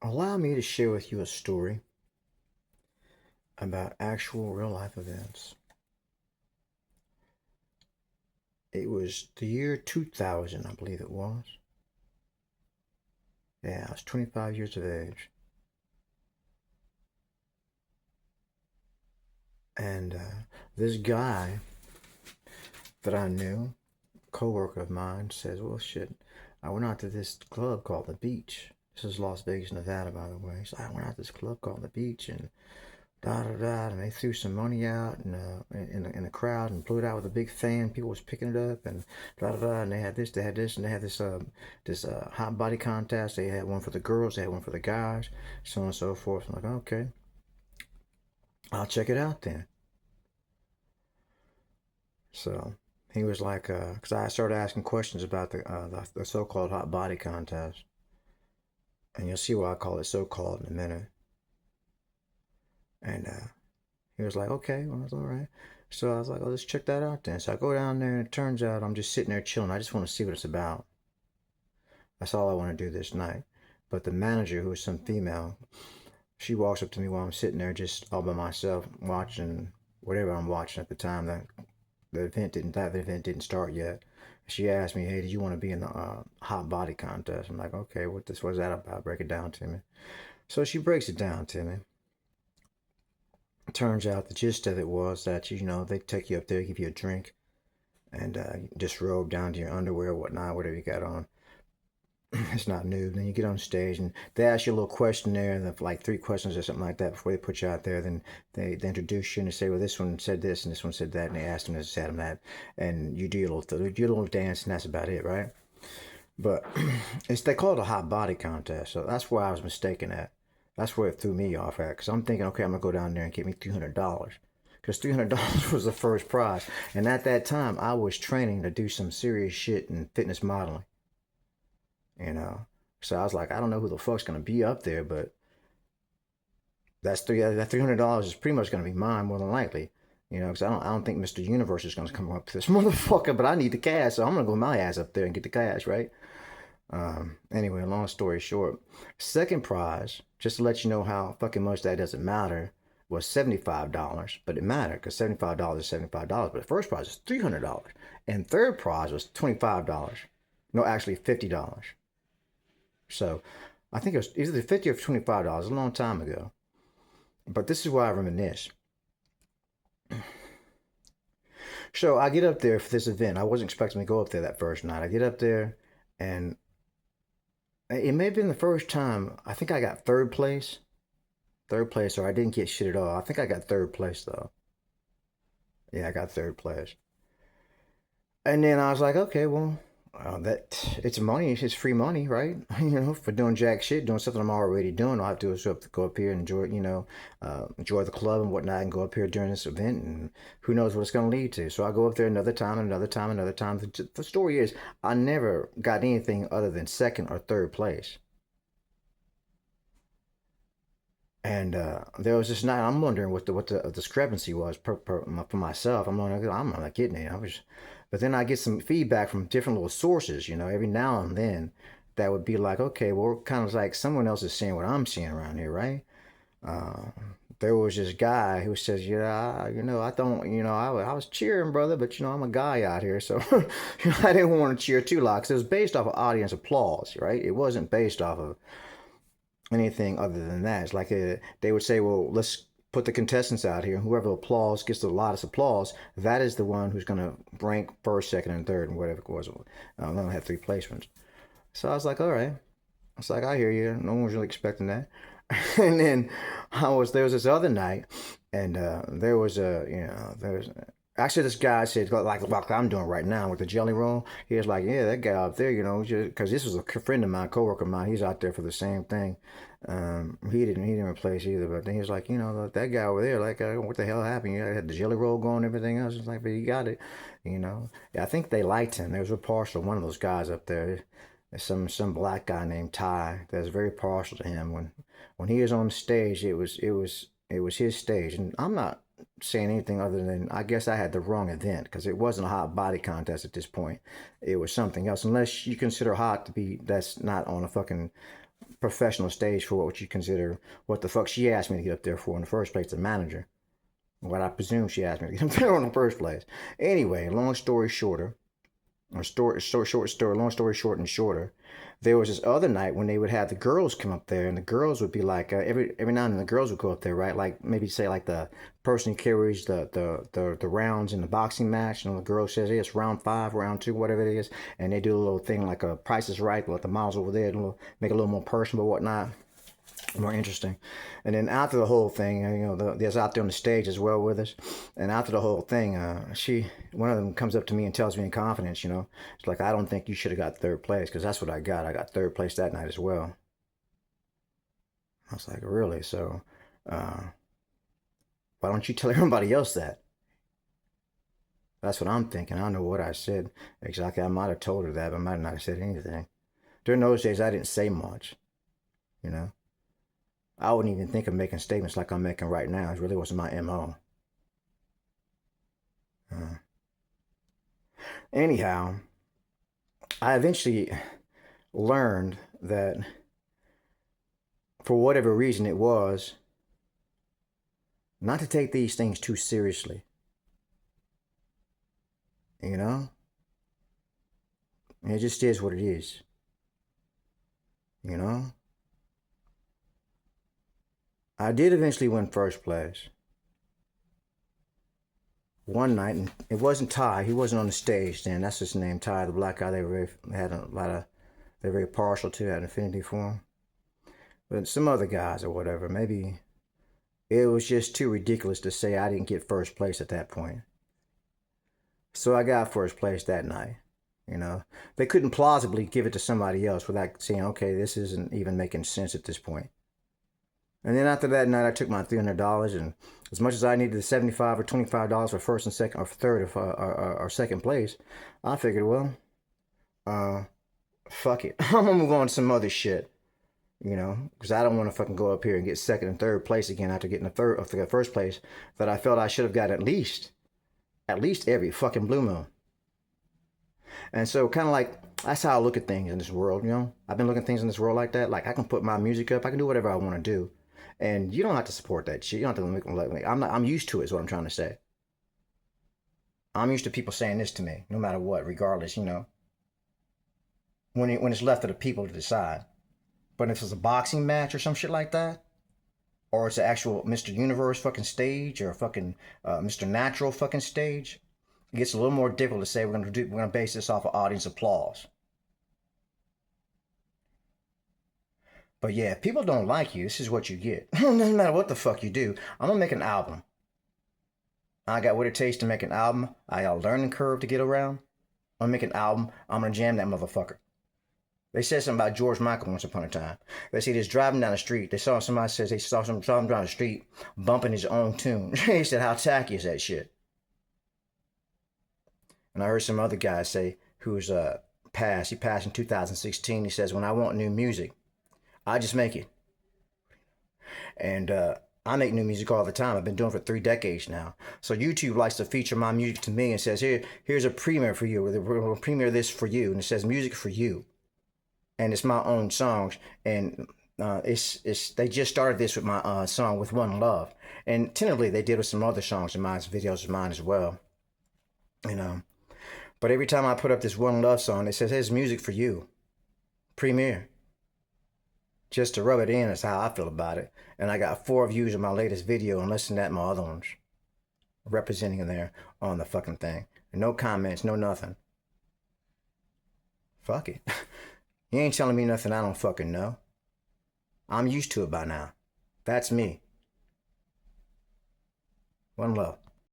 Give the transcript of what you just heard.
Allow me to share with you a story about actual real life events. It was the year 2000, I believe it was. Yeah, I was 25 years of age. And this guy that I knew, a coworker of mine, says, well, shit, I went out to this club called The Beach. This is Las Vegas, Nevada, by the way. So I went out to this club called The Beach, and da da da, and they threw some money out in the crowd and blew it out with a big fan. People was picking it up and da da da, and they had this, and they had this hot body contest. They had one for the girls, they had one for the guys, so on and so forth. I'm like, okay, I'll check it out then. So he was like, because I started asking questions about the so-called hot body contest, and you'll see why I call it so-called in a minute. And he was like, okay, well, that's all right. So I was like, oh, let's check that out then. So I go down there, and it turns out I'm just sitting there chilling. I just want to see what it's about. That's all I want to do this night. But the manager, who is some female, she walks up to me while I'm sitting there just all by myself watching whatever I'm watching at the time. That event didn't start yet. She asked me, hey, did you want to be in the hot body contest? I'm like, okay, what's that about? Break it down to me. So she breaks it down to me. Turns out the gist of it was that they take you up there, give you a drink, and disrobe down to your underwear, whatnot, whatever you got on. It's not nude. Then you get on stage and they ask you a little questionnaire, like three questions or something like that before they put you out there. Then they introduce you and say, well, this one said this and this one said that, and they asked them this, said them that, and you do a little dance, and that's about it, right? But they call it a hot body contest, so that's where I was mistaken at. That's where it threw me off at, because I'm thinking, okay, I'm gonna go down there and get me $300, because $300 was the first prize, and at that time I was training to do some serious shit in fitness modeling, you know. So I was like, I don't know who the fuck's gonna be up there, but that $300 is pretty much gonna be mine more than likely. Because I don't think Mr. Universe is gonna come up to this motherfucker, but I need the cash, so I'm gonna go my ass up there and get the cash, right? Anyway, long story short, second prize, just to let you know how fucking much that doesn't matter, was $75, but it mattered because $75 is $75. But the first prize was $300, and third prize was $25. No, actually $50. So I think it was either 50 or $25 a long time ago. But this is why I reminisce. So I get up there for this event. I wasn't expecting to go up there that first night. I get up there, and it may have been the first time. I think I got third place. Third place, or I didn't get shit at all. I think I got third place though. Yeah, I got third place. And then I was like, okay, well, that it's money. It's free money, right? For doing jack shit, doing something I'm already doing. All I have to do is go up here and enjoy, enjoy the club and whatnot, and go up here during this event, and who knows what it's going to lead to. So I go up there another time, another time, another time. The story is, I never got anything other than second or third place. And there was this night, I'm wondering what the discrepancy was for myself. I'm wondering, I'm not getting it. But then I get some feedback from different little sources. Every now and then, that would be like, okay, well, kind of like someone else is seeing what I'm seeing around here, right? Uh, there was this guy who says, yeah, I don't, I was cheering, brother, but I'm a guy out here, so I didn't want to cheer too loud because it was based off of audience applause, right? It wasn't based off of anything other than that. It's like they would say, well, let's put the contestants out here. Whoever applause gets the loudest applause, that is the one who's going to rank first, second, and third, and whatever it was. I'm going to have three placements. So I was like, all right. I was like, I hear you. No one was really expecting that. And then there was this other night, and there was actually this guy said like I'm doing right now with the jelly roll. He was like, yeah, that guy up there, because this was a friend of mine, coworker of mine. He's out there for the same thing. He didn't replace either, but then he was like, that guy over there, like, what the hell happened? Had the jelly roll going, and everything else. It's like, but he got it. Yeah, I think they liked him. There was a partial one of those guys up there. There's some black guy named Ty that's very partial to him. When he was on stage, it was his stage, and I'm not saying anything other than I guess I had the wrong event because it wasn't a hot body contest at this point. It was something else, unless you consider hot to be that's not on a fucking professional stage for what you consider what the fuck she asked me to get up there for in the first place, the manager. What I presume she asked me to get up there in the first place. Anyway, long story shorter, or short story, long story short and shorter, there was this other night when they would have the girls come up there, and the girls would be like every now and then the girls would go up there, right? Like maybe say like the person who carries the rounds in the boxing match, and the girl says, hey, it's round 5, round 2, whatever it is, and they do a little thing like a Price is Right, like the miles over there, make it a little more personal, whatnot, more interesting. And then after the whole thing, there's out there on the stage as well with us. And after the whole thing, one of them comes up to me and tells me in confidence, it's like, I don't think you should have got third place, because that's what I got. I got third place that night as well. I was like, really? So, why don't you tell everybody else that? That's what I'm thinking. I don't know what I said exactly. I might have told her that, but I might not have said anything. During those days, I didn't say much, you know. I wouldn't even think of making statements like I'm making right now. It really wasn't my MO. Anyhow, I eventually learned that for whatever reason it was, not to take these things too seriously. You know? It just is what it is. You know? I did eventually win first place. One night, and it wasn't Ty. He wasn't on the stage then. That's his name, Ty, the black guy. They're very partial to, had an affinity for him. But some other guys or whatever, maybe it was just too ridiculous to say I didn't get first place at that point. So I got first place that night. They couldn't plausibly give it to somebody else without saying, okay, this isn't even making sense at this point. And then after that night, I took my $300, and as much as I needed the $75 or $25 for first and second, or third, or second place, I figured, well, fuck it, I'm gonna move on to some other shit, because I don't want to fucking go up here and get second and third place again after getting the first place that I felt I should have got at least every fucking blue moon. And so, kind of like, that's how I look at things in this world. I've been looking at things in this world like that. Like, I can put my music up, I can do whatever I want to do. And you don't have to support that shit. You don't have to make me. I'm used to it, is what I'm trying to say. I'm used to people saying this to me, no matter what, regardless, when it's left to the people to decide. But if it's a boxing match or some shit like that, or it's an actual Mr. Universe fucking stage, or a fucking Mr. Natural fucking stage, it gets a little more difficult to say we're gonna base this off of audience applause. But yeah, if people don't like you, this is what you get. No matter what the fuck you do, I'm gonna make an album. I got what it takes to make an album. I got a learning curve to get around. I'm gonna make an album. I'm gonna jam that motherfucker. They said something about George Michael once upon a time. They see this driving down the street. They saw some driving down the street bumping his own tune. He said, how tacky is that shit? And I heard some other guy say, who's passed. He passed in 2016. He says, when I want new music, I just make it. And I make new music all the time. I've been doing it for 3 decades now. So YouTube likes to feature my music to me and says, here's a premiere for you. We'll premiere this for you. And it says music for you. And it's my own songs. And they just started this with my song With One Love. And tentatively they did with some other songs in mine, videos of mine as well. But every time I put up this One Love song, it says, here's music for you. Premiere. Just to rub it in is how I feel about it. And I got 4 views of my latest video, and less than that, my other ones. Representing there on the fucking thing. No comments, no nothing. Fuck it. You ain't telling me nothing I don't fucking know. I'm used to it by now. That's me. One love.